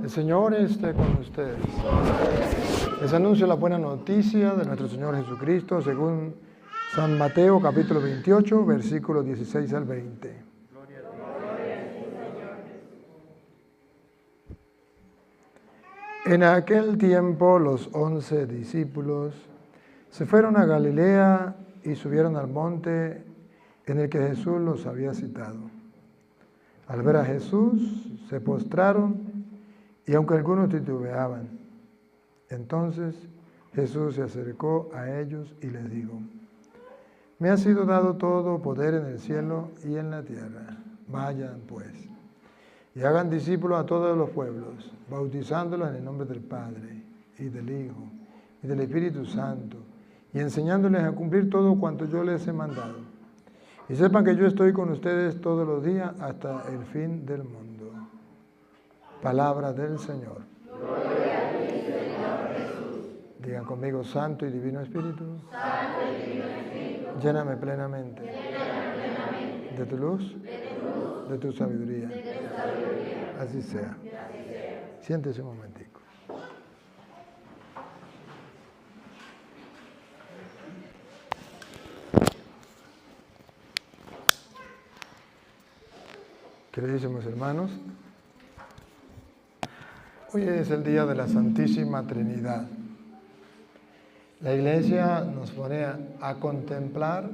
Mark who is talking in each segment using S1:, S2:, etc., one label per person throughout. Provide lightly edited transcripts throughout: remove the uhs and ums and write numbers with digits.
S1: El Señor esté con ustedes. Les anuncio la buena noticia de nuestro Señor Jesucristo según San Mateo capítulo 28, versículos 16 al 20. En aquel tiempo los 11 discípulos se fueron a Galilea y subieron al monte en el que Jesús los había citado. Al ver a Jesús, se postraron y aunque algunos titubeaban, entonces Jesús se acercó a ellos y les dijo: Me ha sido dado todo poder en el cielo y en la tierra. Vayan pues y hagan discípulos a todos los pueblos, bautizándolos en el nombre del Padre y del Hijo y del Espíritu Santo, y enseñándoles a cumplir todo cuanto yo les he mandado. Y sepan que yo estoy con ustedes todos los días hasta el fin del mundo. Palabra del Señor.
S2: Gloria a ti, Señor Jesús.
S1: Digan conmigo: Santo y Divino Espíritu,
S2: Santo y Divino Espíritu,
S1: lléname plenamente de tu luz, de tu sabiduría. Así sea. Siéntese un momentico. Queridísimos hermanos, hoy es el día de la Santísima Trinidad. La Iglesia nos pone a contemplar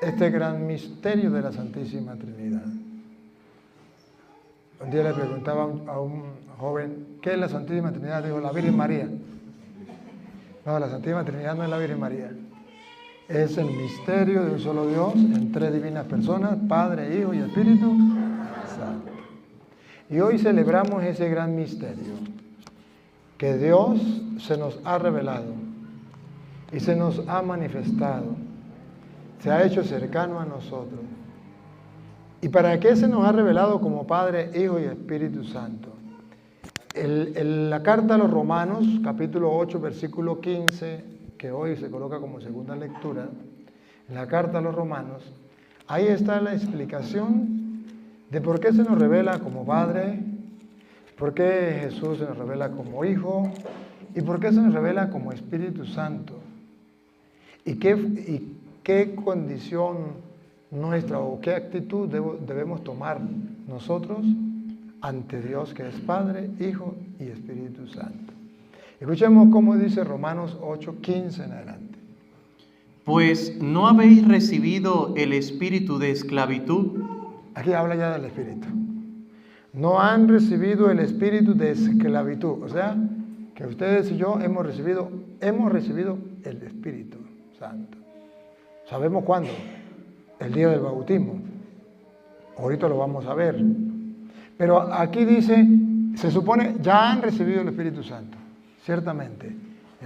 S1: este gran misterio de la Santísima Trinidad. Un día le preguntaba a un joven: ¿qué es la Santísima Trinidad? Dijo: la Virgen María. No, la Santísima Trinidad no es la Virgen María. Es el misterio de un solo Dios en tres divinas personas, Padre, Hijo y Espíritu Santo. Y hoy celebramos ese gran misterio, que Dios se nos ha revelado y se nos ha manifestado, se ha hecho cercano a nosotros. ¿Y para qué se nos ha revelado como Padre, Hijo y Espíritu Santo? En la carta a los Romanos, capítulo 8, versículo 15, que hoy se coloca como segunda lectura, en la carta a los Romanos, ahí está la explicación de por qué se nos revela como Padre, por qué Jesús se nos revela como Hijo y por qué se nos revela como Espíritu Santo. Y qué condición nuestra o qué actitud debemos tomar nosotros ante Dios, que es Padre, Hijo y Espíritu Santo. Escuchemos cómo dice Romanos 8, 15 en adelante.
S3: Pues no habéis recibido el espíritu de esclavitud.
S1: Aquí habla ya del espíritu. No han recibido el espíritu de esclavitud. O sea, que ustedes y yo hemos recibido el Espíritu Santo. ¿Sabemos cuándo? El día del bautismo. Ahorita lo vamos a ver. Pero aquí dice, se supone, ya han recibido el Espíritu Santo. Ciertamente,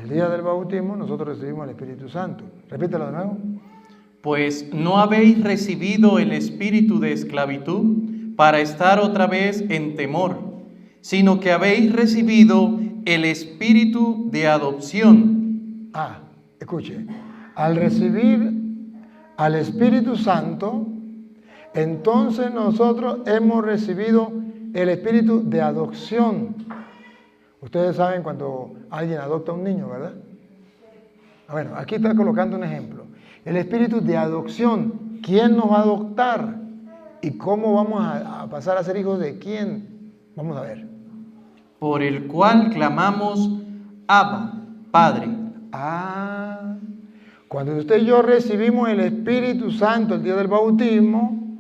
S1: el día del bautismo nosotros recibimos el Espíritu Santo. Repítelo de nuevo.
S3: Pues no habéis recibido el espíritu de esclavitud para estar otra vez en temor, sino que habéis recibido el espíritu de adopción.
S1: Escuche, al recibir al Espíritu Santo, entonces nosotros hemos recibido el espíritu de adopción. Ustedes saben cuando alguien adopta a un niño, ¿verdad? Bueno, aquí está colocando un ejemplo. El espíritu de adopción. ¿Quién nos va a adoptar? ¿Y cómo vamos a pasar a ser hijos de quién? Vamos a ver.
S3: Por el cual clamamos: Abba, Padre.
S1: Cuando usted y yo recibimos el Espíritu Santo el día del bautismo,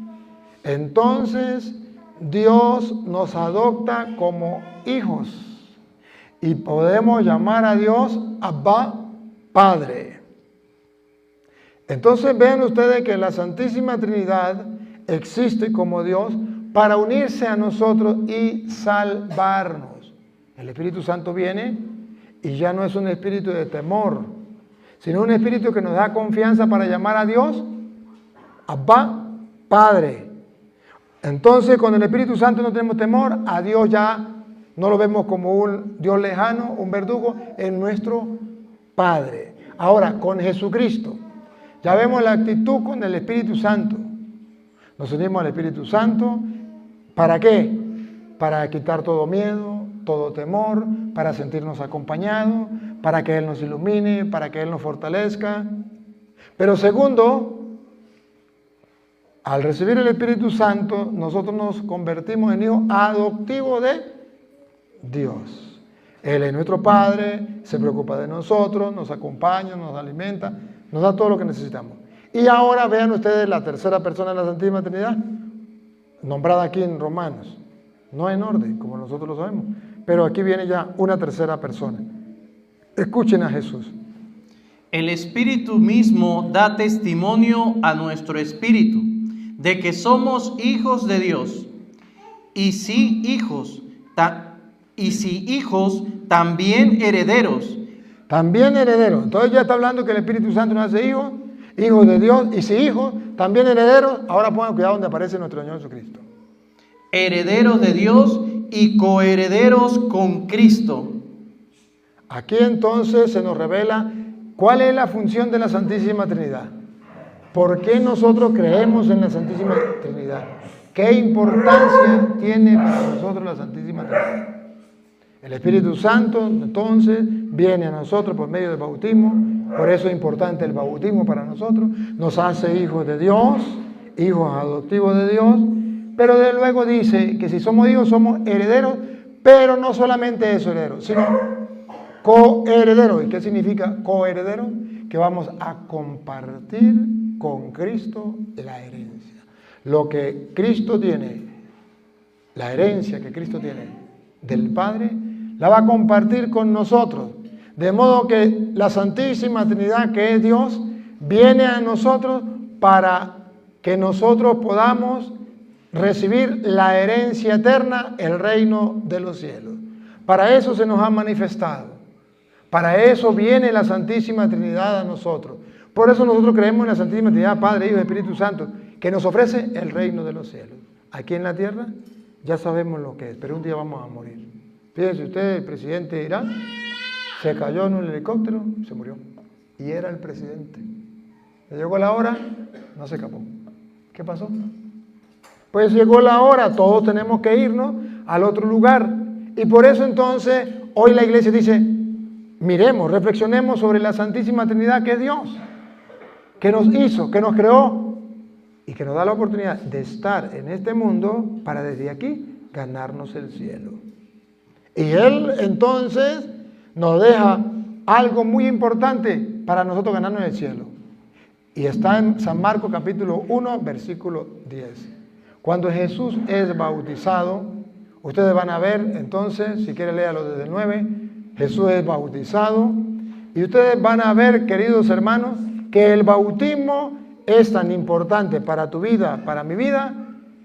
S1: entonces Dios nos adopta como hijos. Y podemos llamar a Dios Abba, Padre. Entonces vean ustedes que la Santísima Trinidad existe como Dios para unirse a nosotros y salvarnos. El Espíritu Santo viene y ya no es un espíritu de temor, sino un espíritu que nos da confianza para llamar a Dios Abba, Padre. Entonces con el Espíritu Santo no tenemos temor, a Dios ya no lo vemos como un Dios lejano, un verdugo, es nuestro Padre. Ahora, con Jesucristo, ya vemos la actitud con el Espíritu Santo. Nos unimos al Espíritu Santo, ¿para qué? Para quitar todo miedo, todo temor, para sentirnos acompañados, para que Él nos ilumine, para que Él nos fortalezca. Pero segundo, al recibir el Espíritu Santo, nosotros nos convertimos en hijos adoptivos de Dios. Él es nuestro Padre, se preocupa de nosotros, nos acompaña, nos alimenta, nos da todo lo que necesitamos. Y ahora vean ustedes la tercera persona de la Santísima Trinidad, nombrada aquí en Romanos. No en orden, como nosotros lo sabemos, pero aquí viene ya una tercera persona. Escuchen a Jesús.
S3: El Espíritu mismo da testimonio a nuestro espíritu de que somos hijos de Dios. Y si hijos, también herederos.
S1: También herederos. Entonces ya está hablando que el Espíritu Santo nos hace hijos, hijos de Dios, y si hijos, también herederos. Ahora pongan cuidado donde aparece nuestro Señor Jesucristo.
S3: Herederos de Dios y coherederos con Cristo.
S1: Aquí entonces se nos revela cuál es la función de la Santísima Trinidad. ¿Por qué nosotros creemos en la Santísima Trinidad? ¿Qué importancia tiene para nosotros la Santísima Trinidad? El Espíritu Santo entonces viene a nosotros por medio del bautismo, por eso es importante el bautismo para nosotros, nos hace hijos de Dios, hijos adoptivos de Dios, pero de luego dice que si somos hijos somos herederos, pero no solamente eso herederos, sino coherederos. ¿Y qué significa coheredero? Que vamos a compartir con Cristo la herencia. Lo que Cristo tiene, la herencia que Cristo tiene del Padre, la va a compartir con nosotros. De modo que la Santísima Trinidad, que es Dios, viene a nosotros para que nosotros podamos recibir la herencia eterna, el reino de los cielos. Para eso se nos ha manifestado. Para eso viene la Santísima Trinidad a nosotros. Por eso nosotros creemos en la Santísima Trinidad, Padre, Hijo y Espíritu Santo, que nos ofrece el reino de los cielos. Aquí en la tierra ya sabemos lo que es, pero un día vamos a morir. Fíjense usted, el presidente de Irán se cayó en un helicóptero y se murió. Y era el presidente. Le llegó la hora, no se escapó. ¿Qué pasó? Pues llegó la hora, todos tenemos que irnos al otro lugar. Y por eso entonces hoy la iglesia dice, miremos, reflexionemos sobre la Santísima Trinidad que es Dios, que nos hizo, que nos creó y que nos da la oportunidad de estar en este mundo para desde aquí ganarnos el cielo. Y Él entonces nos deja algo muy importante para nosotros ganarnos el cielo. Y está en San Marcos capítulo 1, versículo 10. Cuando Jesús es bautizado, ustedes van a ver entonces, si quieren léalo desde el 9, Jesús es bautizado y ustedes van a ver, queridos hermanos, que el bautismo es tan importante para tu vida, para mi vida,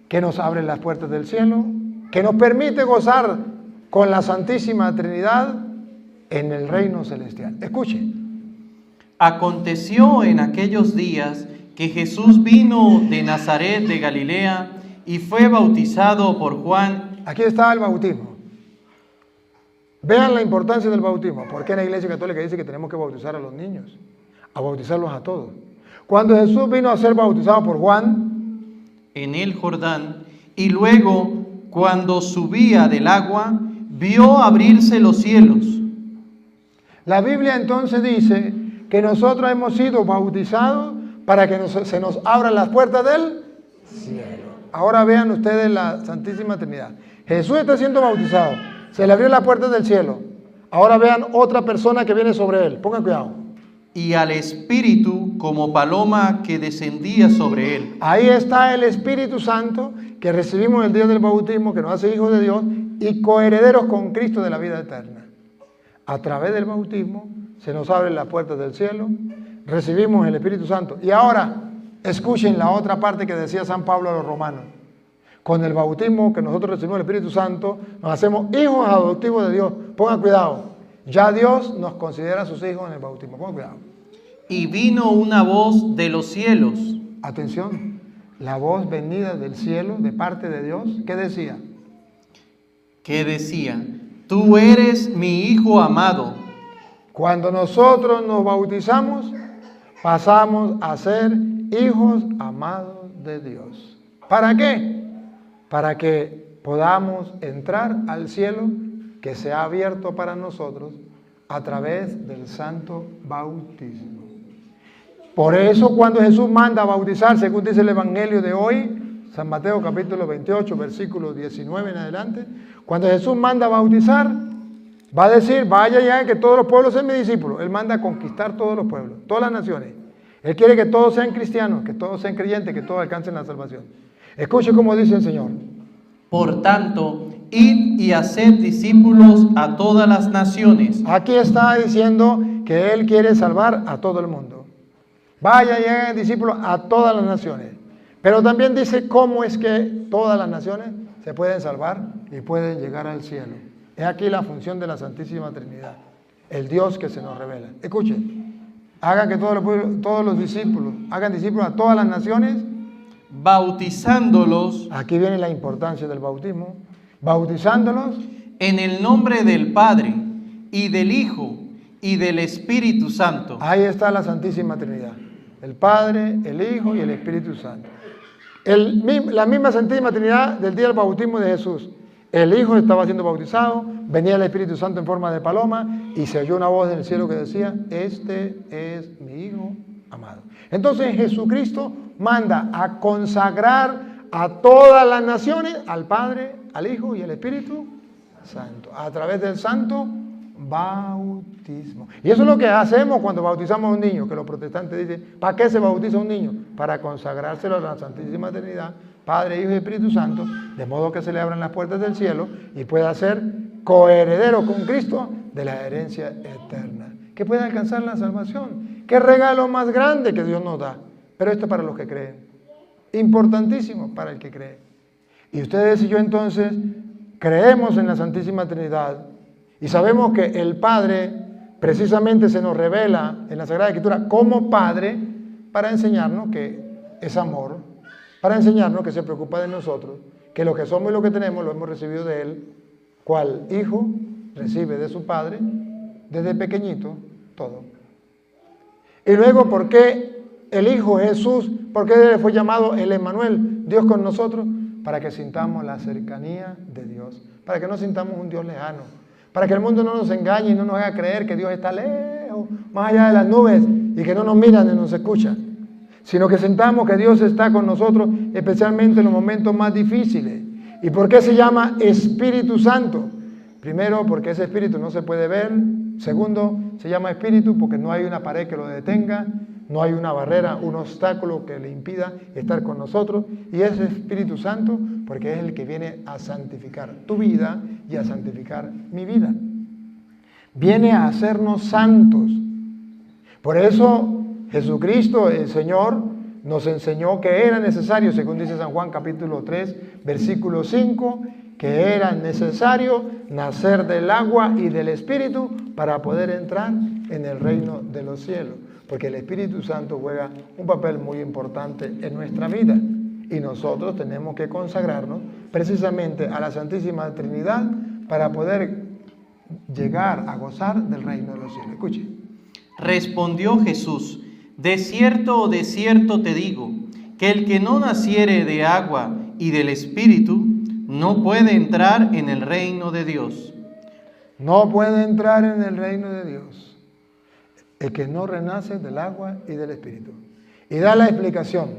S1: que nos abre las puertas del cielo, que nos permite gozar con la Santísima Trinidad en el reino celestial. Escuchen.
S3: Aconteció en aquellos días que Jesús vino de Nazaret de Galilea y fue bautizado por Juan.
S1: Aquí está el bautismo. Vean la importancia del bautismo. ¿Por qué la Iglesia Católica dice que tenemos que bautizar a los niños? A bautizarlos a todos. Cuando Jesús vino a ser bautizado por Juan
S3: en el Jordán, y luego, cuando subía del agua, vio abrirse los cielos.
S1: La Biblia entonces dice que nosotros hemos sido bautizados para que se nos abran las puertas del cielo. Ahora vean ustedes la Santísima Trinidad. Jesús está siendo bautizado. Se le abrió la puerta del cielo. Ahora vean otra persona que viene sobre él. Pongan cuidado.
S3: Y al Espíritu como paloma que descendía sobre él.
S1: Ahí está el Espíritu Santo que recibimos el día del bautismo, que nos hace hijos de Dios y coherederos con Cristo de la vida eterna. A través del bautismo se nos abren las puertas del cielo, recibimos el Espíritu Santo. Y ahora, escuchen la otra parte que decía San Pablo a los romanos. Con el bautismo que nosotros recibimos el Espíritu Santo, nos hacemos hijos adoptivos de Dios. Pongan cuidado. Ya Dios nos considera sus hijos en el bautismo. Pongan cuidado.
S3: Y vino una voz de los cielos.
S1: Atención. La voz venida del cielo, de parte de Dios, ¿qué decía?
S3: Que decía, tú eres mi Hijo amado.
S1: Cuando nosotros nos bautizamos, pasamos a ser hijos amados de Dios. ¿Para qué? Para que podamos entrar al cielo que se ha abierto para nosotros a través del santo bautismo. Por eso cuando Jesús manda a bautizar, según dice el Evangelio de hoy, San Mateo capítulo 28, versículo 19 en adelante, cuando Jesús manda a bautizar, va a decir, vaya ya que todos los pueblos sean mis discípulos. Él manda a conquistar todos los pueblos, todas las naciones. Él quiere que todos sean cristianos, que todos sean creyentes, que todos alcancen la salvación. Escuche cómo dice el Señor.
S3: Por tanto, id y haced discípulos a todas las naciones.
S1: Aquí está diciendo que Él quiere salvar a todo el mundo. Vaya y hagan discípulos a todas las naciones. Pero también dice cómo es que todas las naciones se pueden salvar y pueden llegar al cielo. Es aquí la función de la Santísima Trinidad, el Dios que se nos revela. Escuchen, hagan que todos los discípulos, hagan discípulos a todas las naciones,
S3: bautizándolos
S1: aquí viene la importancia del bautismo, bautizándolos
S3: en el nombre del Padre y del Hijo y del Espíritu Santo.
S1: Ahí está la Santísima Trinidad, el Padre, el Hijo y el Espíritu Santo. La misma Santísima Trinidad del día del bautismo de Jesús. El Hijo estaba siendo bautizado, venía el Espíritu Santo en forma de paloma y se oyó una voz del cielo que decía, este es mi Hijo amado. Entonces Jesucristo manda a consagrar a todas las naciones al Padre, al Hijo y al Espíritu Santo, a través del santo bautismo. Y eso es lo que hacemos cuando bautizamos a un niño, que los protestantes dicen, ¿para qué se bautiza un niño? Para consagrárselo a la Santísima Trinidad, Padre, Hijo y Espíritu Santo, de modo que se le abran las puertas del cielo y pueda ser coheredero con Cristo de la herencia eterna, que pueda alcanzar la salvación. Qué regalo más grande que Dios nos da, pero esto es para los que creen, importantísimo para el que cree. Y ustedes y yo entonces creemos en la Santísima Trinidad y sabemos que el Padre precisamente se nos revela en la Sagrada Escritura como Padre para enseñarnos que es amor, para enseñarnos que se preocupa de nosotros, que lo que somos y lo que tenemos lo hemos recibido de Él, cual hijo recibe de su Padre desde pequeñito todo. Y luego, ¿por qué el Hijo Jesús, por qué fue llamado el Emmanuel, Dios con nosotros? Para que sintamos la cercanía de Dios, para que no sintamos un Dios lejano, para que el mundo no nos engañe y no nos haga creer que Dios está lejos, más allá de las nubes, y que no nos mira ni nos escucha, sino que sintamos que Dios está con nosotros, especialmente en los momentos más difíciles. ¿Y por qué se llama Espíritu Santo? Primero, porque ese Espíritu no se puede ver. Segundo, se llama Espíritu porque no hay una pared que lo detenga, no hay una barrera, un obstáculo que le impida estar con nosotros. Y ese Espíritu Santo porque es el que viene a santificar tu vida y a santificar mi vida. Viene a hacernos santos. Por eso Jesucristo, el Señor, nos enseñó que era necesario, según dice San Juan capítulo 3, versículo 5, que era necesario nacer del agua y del Espíritu para poder entrar en el reino de los cielos. Porque el Espíritu Santo juega un papel muy importante en nuestra vida. Y nosotros tenemos que consagrarnos precisamente a la Santísima Trinidad para poder llegar a gozar del reino de los cielos. Escuche.
S3: Respondió Jesús, de cierto te digo, que el que no naciere de agua y del Espíritu no puede entrar en el reino de Dios.
S1: No puede entrar en el reino de Dios el que no renace del agua y del Espíritu. Y da la explicación.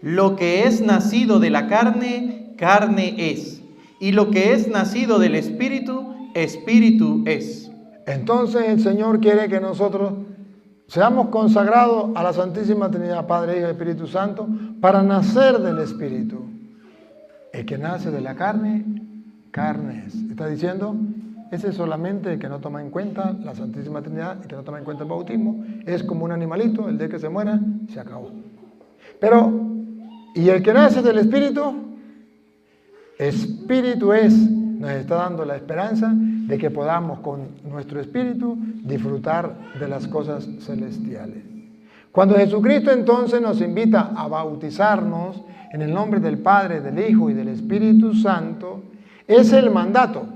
S3: Lo que es nacido de la carne, carne es. Y lo que es nacido del Espíritu, Espíritu es.
S1: Entonces el Señor quiere que nosotros seamos consagrados a la Santísima Trinidad, Padre, Hijo y Espíritu Santo, para nacer del Espíritu. El que nace de la carne, carne es. Está diciendo, ese es solamente el que no toma en cuenta la Santísima Trinidad, el que no toma en cuenta el bautismo, es como un animalito, el día que se muera, se acabó. Pero, y el que nace del Espíritu, Espíritu es, nos está dando la esperanza de que podamos con nuestro espíritu disfrutar de las cosas celestiales. Cuando Jesucristo entonces nos invita a bautizarnos en el nombre del Padre, del Hijo y del Espíritu Santo, es el mandato.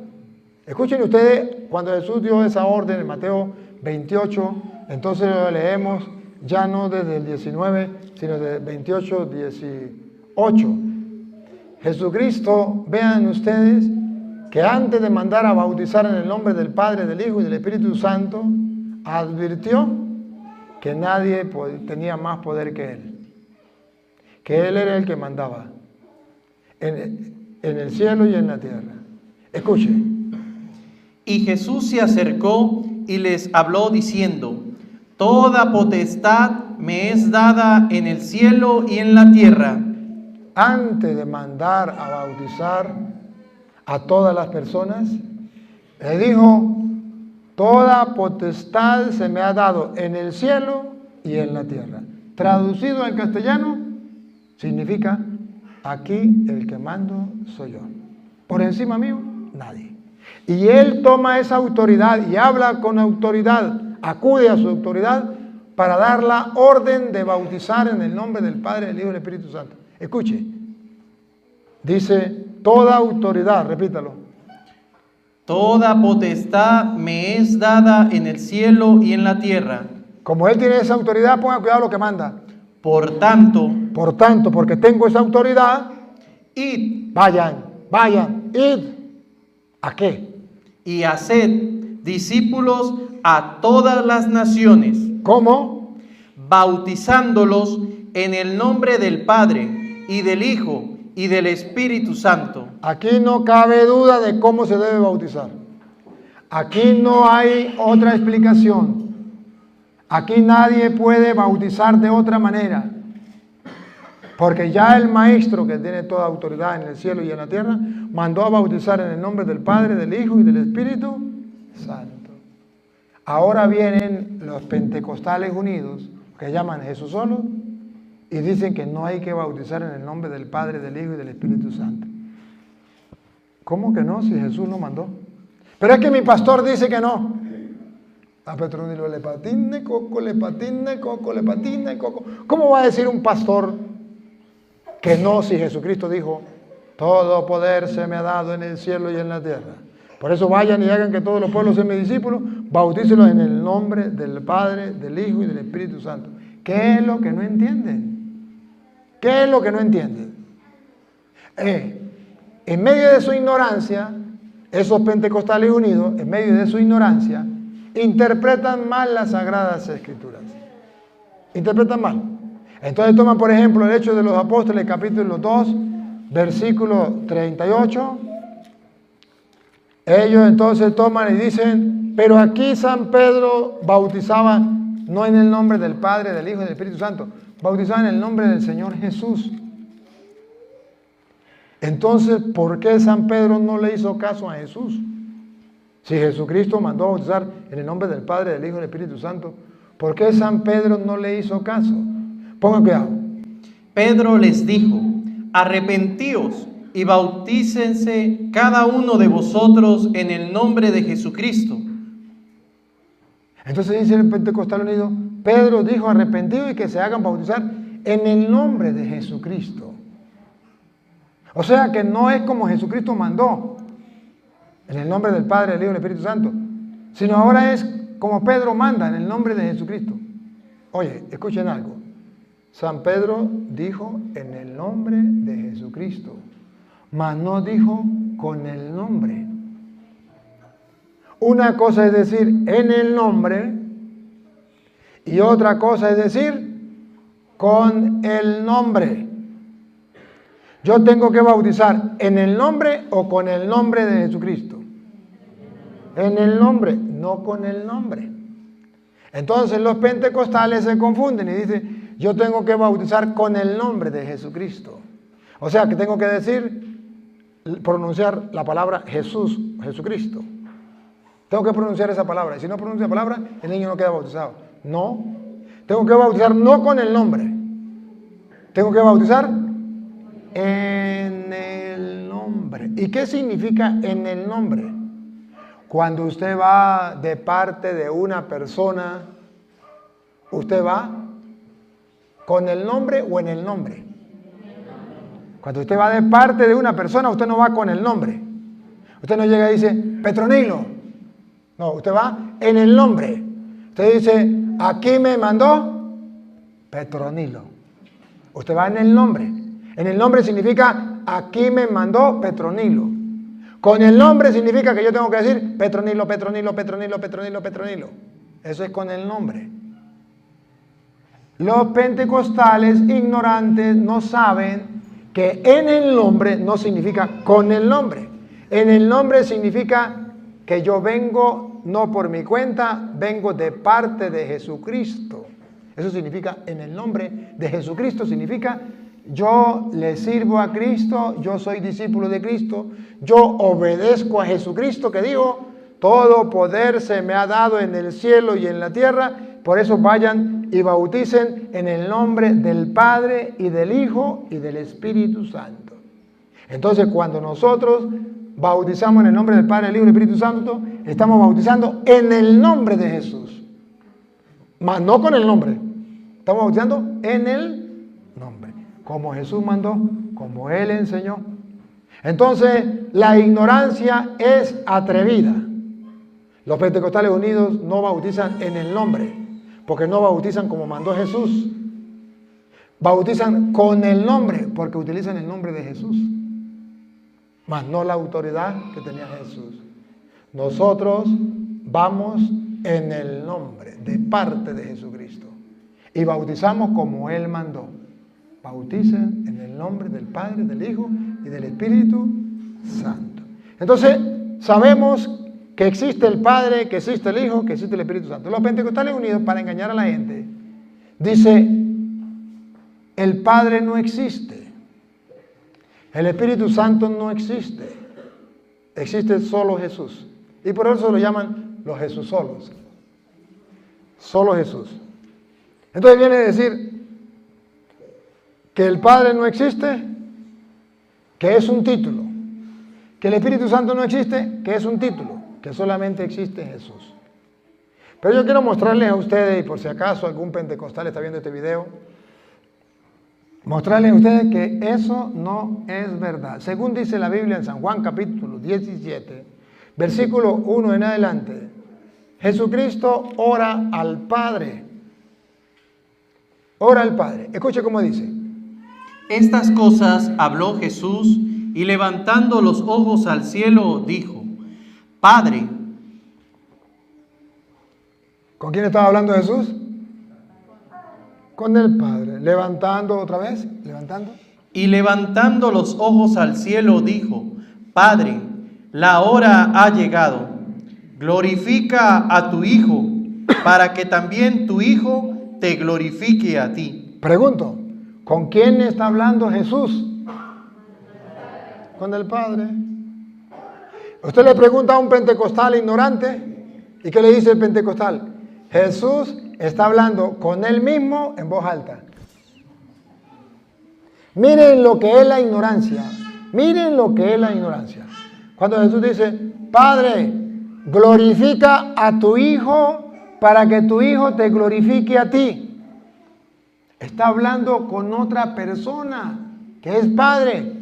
S1: Escuchen ustedes, cuando Jesús dio esa orden en Mateo 28, entonces lo leemos ya no desde el 19, sino desde el 28, 18. Jesucristo, vean ustedes, que antes de mandar a bautizar en el nombre del Padre, del Hijo y del Espíritu Santo, advirtió que nadie tenía más poder que Él. Que Él era el que mandaba en el cielo y en la tierra. Escuche.
S3: Y Jesús se acercó y les habló diciendo: Toda potestad me es dada en el cielo y en la tierra.
S1: Antes de mandar a bautizar a todas las personas, le dijo: toda potestad se me ha dado en el cielo y en la tierra. Traducido al castellano, significa: aquí el que mando soy yo. Por encima mío, nadie. Y Él toma esa autoridad y habla con autoridad, acude a su autoridad para dar la orden de bautizar en el nombre del Padre, del Hijo y del Espíritu Santo. Escuche, dice: toda autoridad, repítalo.
S3: Toda potestad me es dada en el cielo y en la tierra.
S1: Como Él tiene esa autoridad, ponga cuidado lo que manda.
S3: Por tanto,
S1: porque tengo esa autoridad,
S3: id,
S1: vayan, id. ¿A qué?
S3: Y haced discípulos a todas las naciones.
S1: ¿Cómo?
S3: Bautizándolos en el nombre del Padre y del Hijo y del Espíritu Santo.
S1: Aquí no cabe duda de cómo se debe bautizar. Aquí no hay otra explicación. Aquí nadie puede bautizar de otra manera. Porque ya el Maestro, que tiene toda autoridad en el cielo y en la tierra, mandó a bautizar en el nombre del Padre, del Hijo y del Espíritu Santo. Ahora vienen los pentecostales unidos, que llaman Jesús solo, y dicen que no hay que bautizar en el nombre del Padre, del Hijo y del Espíritu Santo. ¿Cómo que no? Si Jesús lo mandó. Pero es que mi pastor dice que no. A Petronilo le patine, coco, le patine, coco, le patine, coco. ¿Cómo va a decir un pastor que no, si Jesucristo dijo: todo poder se me ha dado en el cielo y en la tierra? Por eso vayan y hagan que todos los pueblos sean mis discípulos, bautícelos en el nombre del Padre, del Hijo y del Espíritu Santo. ¿Qué es lo que no entienden? ¿Qué es lo que no entienden? En medio de su ignorancia, esos pentecostales unidos, en medio de su ignorancia, interpretan mal las Sagradas Escrituras. Interpretan mal. Entonces toman, por ejemplo, el Hechos de los Apóstoles, capítulo 2, versículo 38. Ellos entonces toman y dicen: pero aquí San Pedro bautizaba no en el nombre del Padre, del Hijo y del Espíritu Santo, bautizaba en el nombre del Señor Jesús. Entonces, ¿por qué San Pedro no le hizo caso a Jesús? Si Jesucristo mandó a bautizar en el nombre del Padre, del Hijo y del Espíritu Santo, ¿por qué San Pedro no le hizo caso? Pongan cuidado.
S3: Pedro les dijo: arrepentíos y bautícense cada uno de vosotros en el nombre de Jesucristo.
S1: Entonces dice el Pentecostal unido: Pedro dijo: arrepentidos y que se hagan bautizar en el nombre de Jesucristo. O sea que no es como Jesucristo mandó, en el nombre del Padre, del Hijo y del Espíritu Santo, sino ahora es como Pedro manda, en el nombre de Jesucristo. Oye, escuchen algo. San Pedro dijo en el nombre de Jesucristo, mas no dijo con el nombre. Una cosa es decir en el nombre y otra cosa es decir con el nombre. Yo tengo que bautizar en el nombre o con el nombre de Jesucristo. En el nombre, no con el nombre. Entonces los pentecostales se confunden y dicen: yo tengo que bautizar con el nombre de Jesucristo. O sea que tengo que pronunciar la palabra Jesús, Jesucristo. Tengo que pronunciar esa palabra. Y si no pronuncio la palabra, el niño no queda bautizado. No. Tengo que bautizar no con el nombre. Tengo que bautizar en el nombre. ¿Y qué significa en el nombre? Cuando usted va de parte de una persona, ¿usted va con el nombre o en el nombre? Cuando usted va de parte de una persona, usted no va con el nombre. Usted no llega y dice: Petronilo. No, usted va en el nombre. Usted dice: aquí me mandó Petronilo. Usted va en el nombre. En el nombre significa: aquí me mandó Petronilo. Con el nombre significa que yo tengo que decir Petronilo, Petronilo, Petronilo, Petronilo, Petronilo. Eso es con el nombre. Los pentecostales ignorantes no saben que en el nombre no significa con el nombre. En el nombre significa que yo vengo no por mi cuenta, vengo de parte de Jesucristo. Eso significa en el nombre de Jesucristo, significa yo le sirvo a Cristo, yo soy discípulo de Cristo, yo obedezco a Jesucristo que dijo, todo poder se me ha dado en el cielo y en la tierra, por eso vayan y bauticen en el nombre del Padre y del Hijo y del Espíritu Santo. Entonces cuando nosotros bautizamos en el nombre del Padre, del Hijo y del Espíritu Santo, estamos bautizando en el nombre de Jesús, más no con el nombre, estamos bautizando en el nombre, como Jesús mandó, como Él enseñó. Entonces la ignorancia es atrevida. Los pentecostales unidos no bautizan en el nombre, porque no bautizan como mandó Jesús. Bautizan con el nombre, porque utilizan el nombre de Jesús, mas no la autoridad que tenía Jesús. Nosotros vamos en el nombre, de parte de Jesucristo, y bautizamos como Él mandó. Bauticen en el nombre del Padre, del Hijo y del Espíritu Santo. Entonces, sabemos que existe el Padre, que existe el Hijo, que existe el Espíritu Santo. Los pentecostales unidos, para engañar a la gente, dice, el Padre no existe, el Espíritu Santo no existe, existe solo Jesús. Y por eso lo llaman los Jesús solos. Solo Jesús. Entonces viene a decir que el Padre no existe, que es un título. Que el Espíritu Santo no existe, que es un título. Que solamente existe Jesús. Pero yo quiero mostrarles a ustedes, y por si acaso algún pentecostal está viendo este video, mostrarles a ustedes que eso no es verdad. Según dice la Biblia en San Juan capítulo 17, versículo 1 en adelante, Jesucristo ora al Padre. Ora al Padre. Escuche cómo dice.
S3: Estas cosas habló Jesús y levantando los ojos al cielo dijo, Padre.
S1: ¿Con quién estaba hablando Jesús? Con el Padre. Levantando otra vez, levantando.
S3: Y levantando los ojos al cielo dijo, Padre, la hora ha llegado. Glorifica a tu Hijo, para que también tu Hijo te glorifique a ti.
S1: Pregunto, ¿con quién está hablando Jesús? Con el Padre. Usted le pregunta a un pentecostal ignorante, ¿y qué le dice el pentecostal? Jesús está hablando con él mismo en voz alta. Miren lo que es la ignorancia. Miren lo que es la ignorancia. Cuando Jesús dice, Padre, glorifica a tu Hijo para que tu Hijo te glorifique a ti. Está hablando con otra persona que es Padre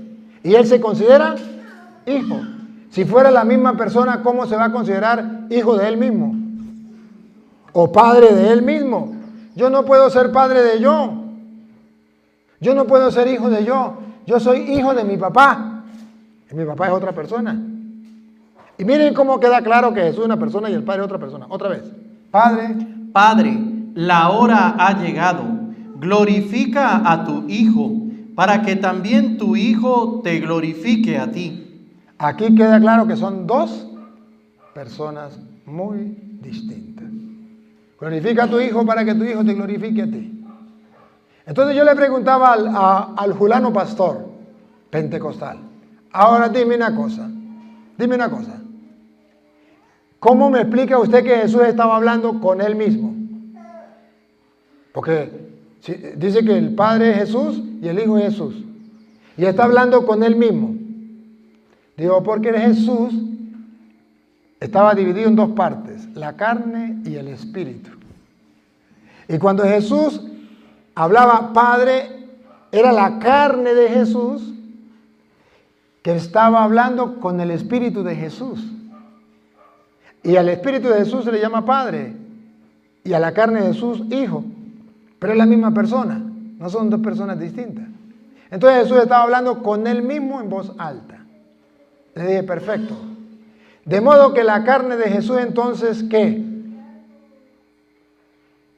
S1: y él se considera Hijo. Si fuera la misma persona, ¿cómo se va a considerar hijo de él mismo? O padre de él mismo. Yo no puedo ser padre de yo. Yo no puedo ser hijo de yo. Yo soy hijo de mi papá. Y mi papá es otra persona. Y miren cómo queda claro que Jesús es una persona y el Padre es otra persona. Otra vez. Padre.
S3: Padre, la hora ha llegado. Glorifica a tu Hijo, para que también tu Hijo te glorifique a ti.
S1: Aquí queda claro que son dos personas muy distintas. Glorifica a tu Hijo para que tu Hijo te glorifique a ti. Entonces yo le preguntaba al fulano pastor pentecostal, ahora dime una cosa, ¿cómo me explica usted que Jesús estaba hablando con él mismo? Porque dice que el Padre es Jesús y el Hijo es Jesús, y está hablando con él mismo. Digo, porque Jesús estaba dividido en dos partes, la carne y el espíritu. Y cuando Jesús hablaba Padre, era la carne de Jesús que estaba hablando con el espíritu de Jesús. Y al espíritu de Jesús se le llama Padre y a la carne de Jesús Hijo. Pero es la misma persona, no son dos personas distintas. Entonces Jesús estaba hablando con él mismo en voz alta. Le dije, perfecto. De modo que la carne de Jesús entonces, ¿qué?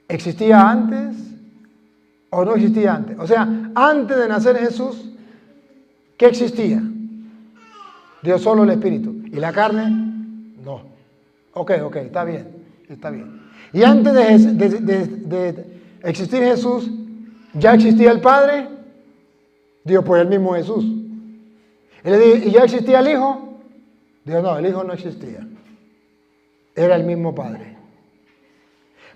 S1: ¿Existía antes o no existía antes? O sea, antes de nacer Jesús, ¿qué existía? Dios solo el Espíritu. ¿Y la carne? No. Ok, está bien, está bien. Y antes de existir Jesús, ¿ya existía el Padre? Dios, pues el mismo Jesús. Y le dije, ¿y ya existía el Hijo? Dios, no, el Hijo no existía. Era el mismo Padre.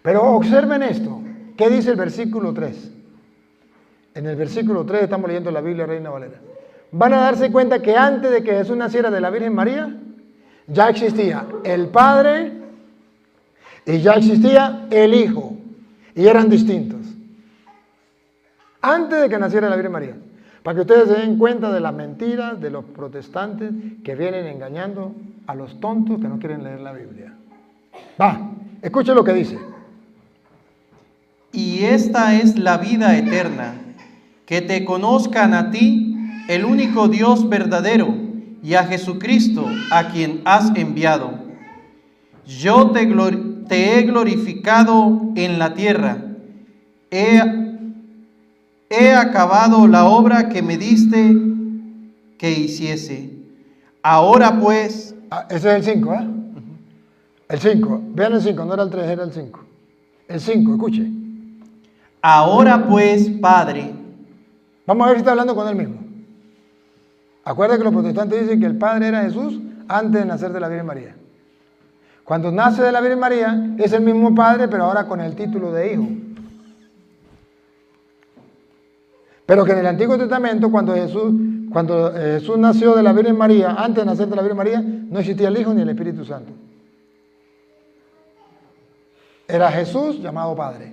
S1: Pero observen esto. ¿Qué dice el versículo 3? En el versículo 3 estamos leyendo la Biblia Reina Valera. Van a darse cuenta que antes de que Jesús naciera de la Virgen María, ya existía el Padre y ya existía el Hijo. Y eran distintos. Antes de que naciera la Virgen María. Para que ustedes se den cuenta de las mentiras de los protestantes que vienen engañando a los tontos que no quieren leer la Biblia. Va, escuchen lo que dice.
S3: Y esta es la vida eterna, que te conozcan a ti, el único Dios verdadero, y a Jesucristo, a quien has enviado. Yo te he glorificado en la tierra. He acabado la obra que me diste que hiciese. Ahora pues...
S1: Ese es el 5, ¿eh? El 5. Vean el 5, no era el 3, era el 5. El 5, escuche.
S3: Ahora pues, Padre...
S1: Vamos a ver si está hablando con él mismo. Acuérdense que los protestantes dicen que el Padre era Jesús antes de nacer de la Virgen María. Cuando nace de la Virgen María es el mismo Padre, pero ahora con el título de Hijo. Pero que en el Antiguo Testamento, cuando Jesús nació de la Virgen María, antes de nacer de la Virgen María, no existía el Hijo ni el Espíritu Santo. Era Jesús llamado Padre.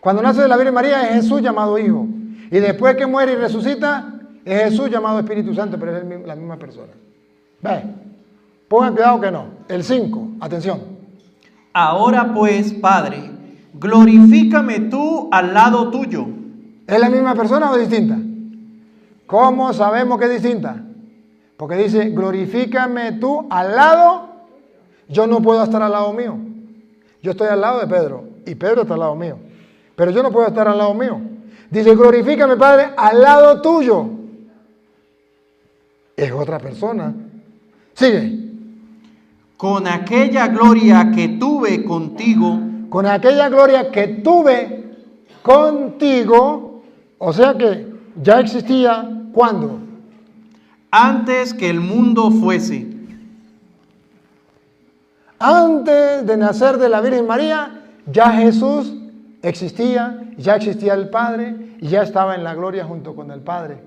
S1: Cuando nace de la Virgen María es Jesús llamado Hijo. Y después que muere y resucita, es Jesús llamado Espíritu Santo, pero es la misma persona. Ve, pongan cuidado que no. El 5, atención.
S3: Ahora pues, Padre, glorifícame tú al lado tuyo.
S1: ¿Es la misma persona o distinta? ¿Cómo sabemos que es distinta? Porque dice, glorifícame tú al lado. Yo no puedo estar al lado mío. Yo estoy al lado de Pedro y Pedro está al lado mío. Pero yo no puedo estar al lado mío. Dice, glorifícame, Padre, al lado tuyo. Es otra persona. Sigue.
S3: Con aquella gloria que tuve contigo.
S1: Con aquella gloria que tuve contigo. O sea que ya existía, ¿cuándo?
S3: Antes que el mundo fuese.
S1: Antes de nacer de la Virgen María, ya Jesús existía, ya existía el Padre y ya estaba en la gloria junto con el Padre.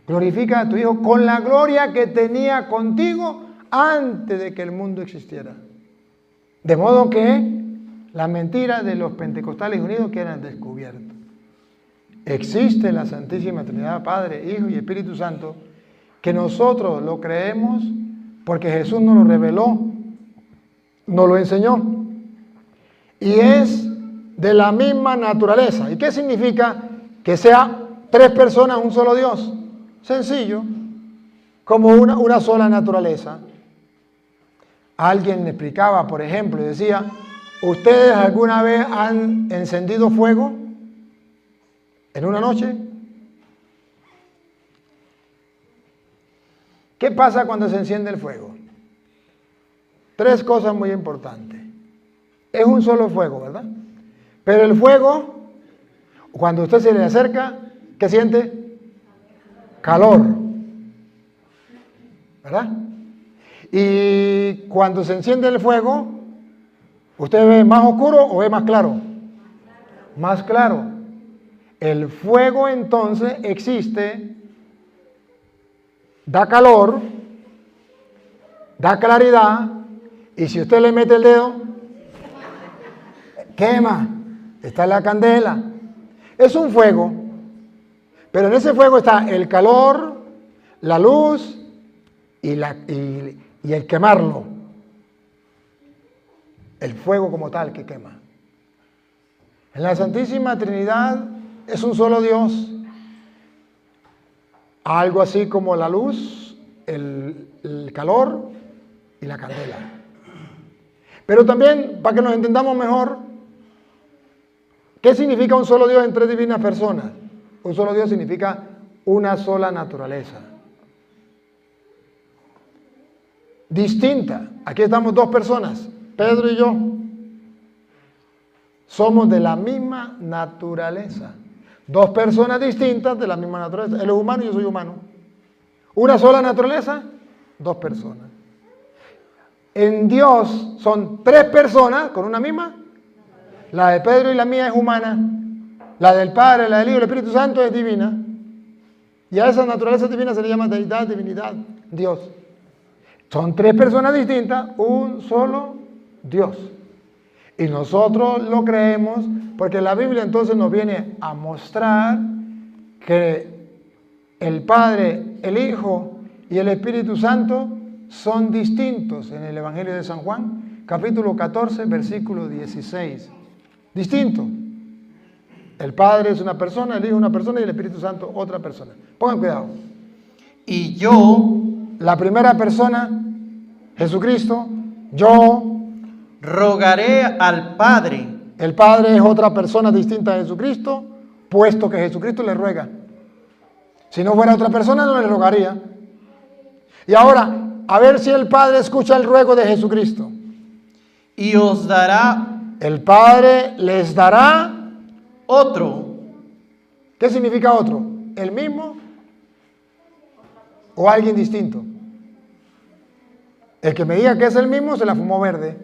S1: Glorifica a tu Hijo con la gloria que tenía contigo antes de que el mundo existiera. De modo que las mentiras de los pentecostales unidos quedan descubiertas. Existe la Santísima Trinidad, Padre, Hijo y Espíritu Santo, que nosotros lo creemos porque Jesús nos lo reveló, nos lo enseñó. Y es de la misma naturaleza. ¿Y qué significa que sea tres personas, un solo Dios? Sencillo, como una sola naturaleza. Alguien me explicaba, por ejemplo, y decía, ¿ustedes alguna vez han encendido fuego en una noche? ¿Qué pasa cuando se enciende el fuego? Tres cosas muy importantes. Es un solo fuego, ¿verdad? Pero el fuego, cuando usted se le acerca, ¿qué siente? Calor, ¿verdad? Y cuando se enciende el fuego, ¿usted ve más oscuro o ve más claro? Más claro. El fuego entonces existe, da calor, da claridad, y si usted le mete el dedo, quema. Está la candela. Es un fuego, pero en ese fuego está el calor, la luz y el quemarlo. El fuego como tal que quema. En la Santísima Trinidad es un solo Dios. Algo así como la luz, el calor y la candela. Pero también, para que nos entendamos mejor, ¿qué significa un solo Dios en tres divinas personas? Un solo Dios significa una sola naturaleza. Distinta. Aquí estamos dos personas, Pedro y yo. Somos de la misma naturaleza. Dos personas distintas de la misma naturaleza. Él es humano y yo soy humano. Una sola naturaleza, dos personas. En Dios son tres personas con una misma. La de Pedro y la mía es humana. La del Padre, la del Hijo y el Espíritu Santo es divina. Y a esa naturaleza divina se le llama deidad, divinidad, Dios. Son tres personas distintas, un solo Dios. Y nosotros lo creemos porque la Biblia entonces nos viene a mostrar que el Padre, el Hijo y el Espíritu Santo son distintos en el Evangelio de San Juan, capítulo 14, versículo 16. Distinto. El Padre es una persona, el Hijo una persona y el Espíritu Santo otra persona. Pongan cuidado.
S3: Y yo
S1: La primera persona, Jesucristo, yo,
S3: rogaré al Padre.
S1: el Padre es otra persona distinta a Jesucristo, puesto que Jesucristo le ruega. Si no fuera otra persona, no le rogaría. Y ahora, a ver si el Padre escucha el ruego de Jesucristo.
S3: Y os dará
S1: El Padre les dará.
S3: otro.
S1: ¿Qué significa otro? ¿El mismo o alguien distinto? El que me diga que es el mismo se la fumó verde.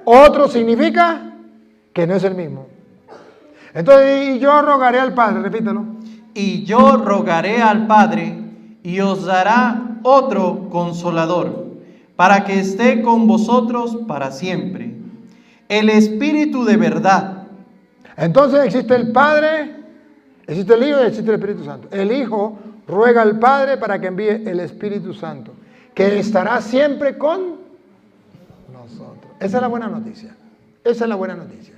S1: Otro significa que no es el mismo. Entonces, y yo rogaré al Padre, repítelo.
S3: Y yo rogaré al Padre y os dará otro consolador, para que esté con vosotros para siempre. El Espíritu de verdad.
S1: Entonces existe el Padre, existe el Hijo y existe el Espíritu Santo. El Hijo ruega al Padre para que envíe el Espíritu Santo, que estará siempre con nosotros. Esa es la buena noticia. Esa es la buena noticia.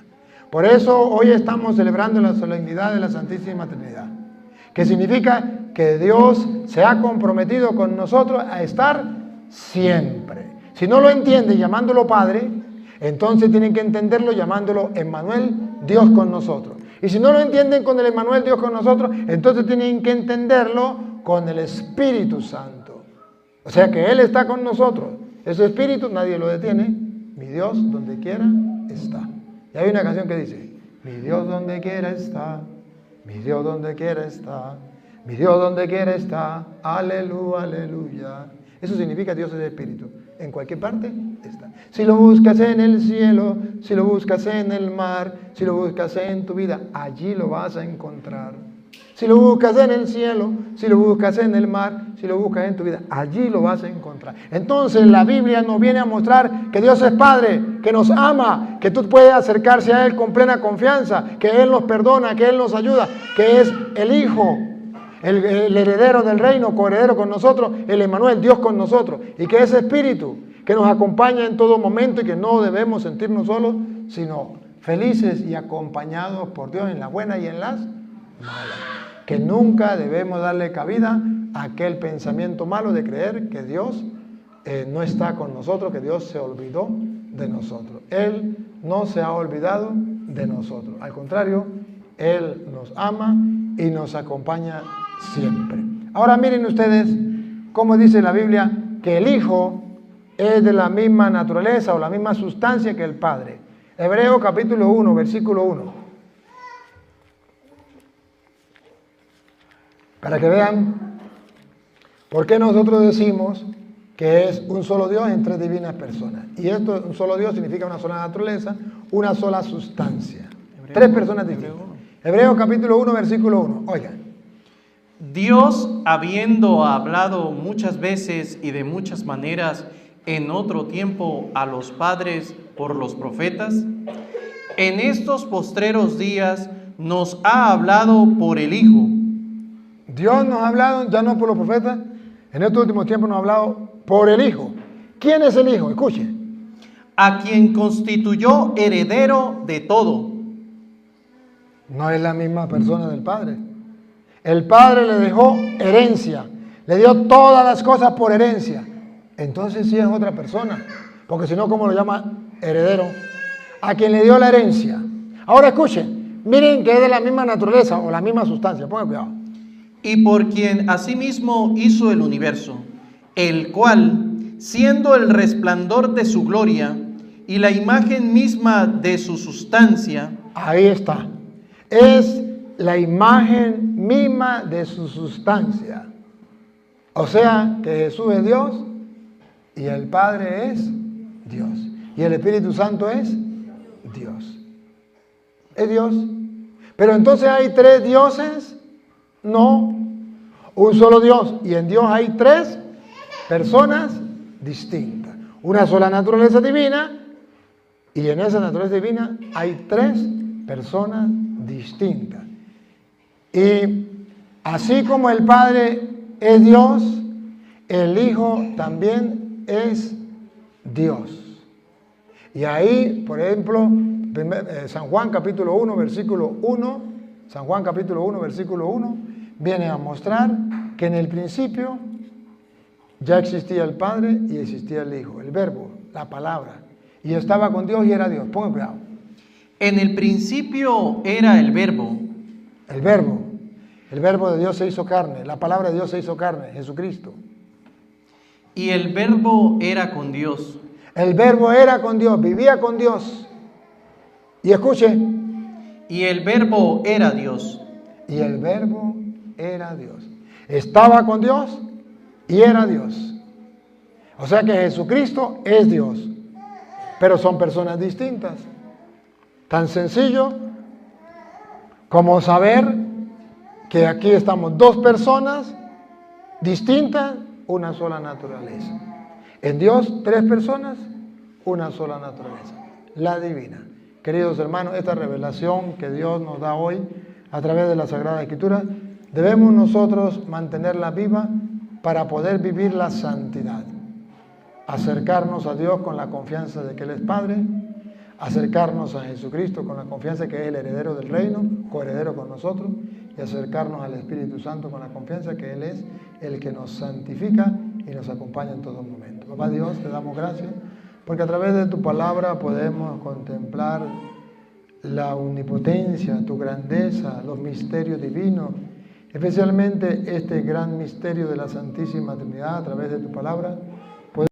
S1: Por eso hoy estamos celebrando la solemnidad de la Santísima Trinidad, que significa que Dios se ha comprometido con nosotros a estar siempre. Si no lo entienden llamándolo Padre, entonces tienen que entenderlo llamándolo Emmanuel, Dios con nosotros. Y si no lo entienden con el Emmanuel, Dios con nosotros, entonces tienen que entenderlo con el Espíritu Santo. O sea que Él está con nosotros. Ese Espíritu nadie lo detiene. Mi Dios donde quiera está. Y hay una canción que dice: mi Dios donde quiera está, mi Dios donde quiera está, mi Dios donde quiera está, aleluya, aleluya. Eso significa Dios es Espíritu. En cualquier parte está. Si lo buscas en el cielo, si lo buscas en el mar, si lo buscas en tu vida, allí lo vas a encontrar. Si lo buscas en el cielo, si lo buscas en el mar, si lo buscas en tu vida, allí lo vas a encontrar. Entonces la Biblia nos viene a mostrar que Dios es Padre, que nos ama, que tú puedes acercarse a Él con plena confianza, que Él nos perdona, que Él nos ayuda, que es el Hijo, el heredero del reino, coheredero con nosotros, el Emmanuel, Dios con nosotros, y que ese Espíritu que nos acompaña en todo momento y que no debemos sentirnos solos, sino felices y acompañados por Dios en las buenas y en las malas. Que nunca debemos darle cabida a aquel pensamiento malo de creer que Dios no está con nosotros, que Dios se olvidó de nosotros. Él no se ha olvidado de nosotros. Al contrario, Él nos ama y nos acompaña siempre. Ahora miren ustedes cómo dice la Biblia que el Hijo es de la misma naturaleza o la misma sustancia que el Padre. Hebreos capítulo 1, versículo 1. Para que vean por qué nosotros decimos que es un solo Dios en tres divinas personas. Y esto, un solo Dios, significa una sola naturaleza, una sola sustancia. Tres personas distintas. Hebreos capítulo 1, versículo 1. Oigan.
S3: Dios, habiendo hablado muchas veces y de muchas maneras en otro tiempo a los padres por los profetas, en estos postreros días nos ha hablado por el Hijo.
S1: Dios nos ha hablado, ya no por los profetas, en estos últimos tiempos nos ha hablado por el Hijo. ¿Quién es el Hijo? Escuche.
S3: A quien constituyó heredero de todo.
S1: No es la misma persona del Padre. El Padre le dejó herencia, le dio todas las cosas por herencia. entonces sí es otra persona, porque si no, ¿cómo lo llama heredero? A quien le dio la herencia. Ahora escuchen, miren que es de la misma naturaleza o la misma sustancia, pongan cuidado.
S3: Y por quien asimismo hizo el universo, el cual, siendo el resplandor de su gloria y la imagen misma de su sustancia.
S1: Ahí está. Es la imagen misma de su sustancia. O sea, que Jesús es Dios y el Padre es Dios. Y el Espíritu Santo es Dios. Es Dios. Pero entonces hay tres dioses. No, un solo Dios. Y en Dios hay tres personas distintas. Una sola naturaleza divina. Y en esa naturaleza divina hay tres personas distintas. Y así como el Padre es Dios, el Hijo también es Dios. Y ahí, por ejemplo, San Juan capítulo 1, versículo 1, San Juan capítulo 1, versículo 1, viene a mostrar que en el principio ya existía el Padre y existía el Hijo, el Verbo, la palabra. Y estaba con Dios y era Dios. Pongan cuidado.
S3: En el principio era el Verbo.
S1: El Verbo. El Verbo de Dios se hizo carne. La palabra de Dios se hizo carne, Jesucristo.
S3: Y el Verbo era con Dios.
S1: El Verbo era con Dios, vivía con Dios. Y escuche.
S3: Y el Verbo era Dios.
S1: Y el Verbo era Dios. Estaba con Dios y era Dios. O sea que Jesucristo es Dios. Pero son personas distintas. Tan sencillo como saber que aquí estamos dos personas distintas, una sola naturaleza. En Dios, tres personas, una sola naturaleza, la divina. Queridos hermanos, esta revelación que Dios nos da hoy a través de la Sagrada Escritura, debemos nosotros mantenerla viva para poder vivir la santidad. Acercarnos a Dios con la confianza de que Él es Padre, acercarnos a Jesucristo con la confianza de que es el heredero del reino, coheredero con nosotros, y acercarnos al Espíritu Santo con la confianza que Él es el que nos santifica y nos acompaña en todo momento. Papá Dios, te damos gracias porque a través de tu palabra podemos contemplar la omnipotencia, tu grandeza, los misterios divinos, especialmente este gran misterio de la Santísima Trinidad a través de tu palabra.